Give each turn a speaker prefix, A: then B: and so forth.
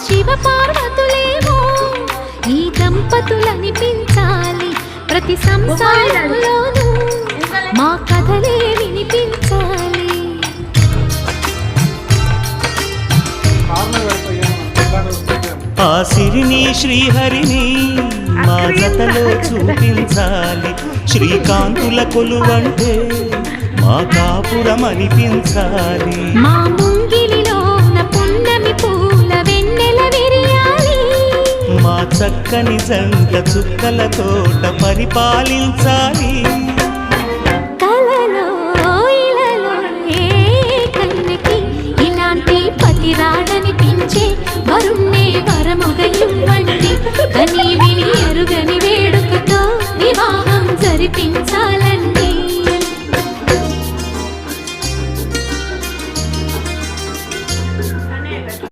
A: శివ పార్వతులేమో ఈ దంపతులనిపించాలి, ప్రతి సంసారంలోనూ మా కథలే వినిపించాలి.
B: ఆ సిరిని శ్రీహరిని మా జతలో చూపించాలి, శ్రీకాంతుల కొలువంటే మా కాపురం అనిపించాలి.
A: మా ముంగిలిలో పున్నమి పూల వెన్నెల విరియాలి,
B: మా చక్కని జంట చుక్కల తోట పరిపాలించాలి.
A: కలలో ఇలలో ఏ కన్నెకి ఇలాంటి పతి రాడనిపించే వరుణ్ణే వరముగ ఇవ్వండి, కని విని ఎరుగని వేడుకతో వివాహం జరిపించాలి.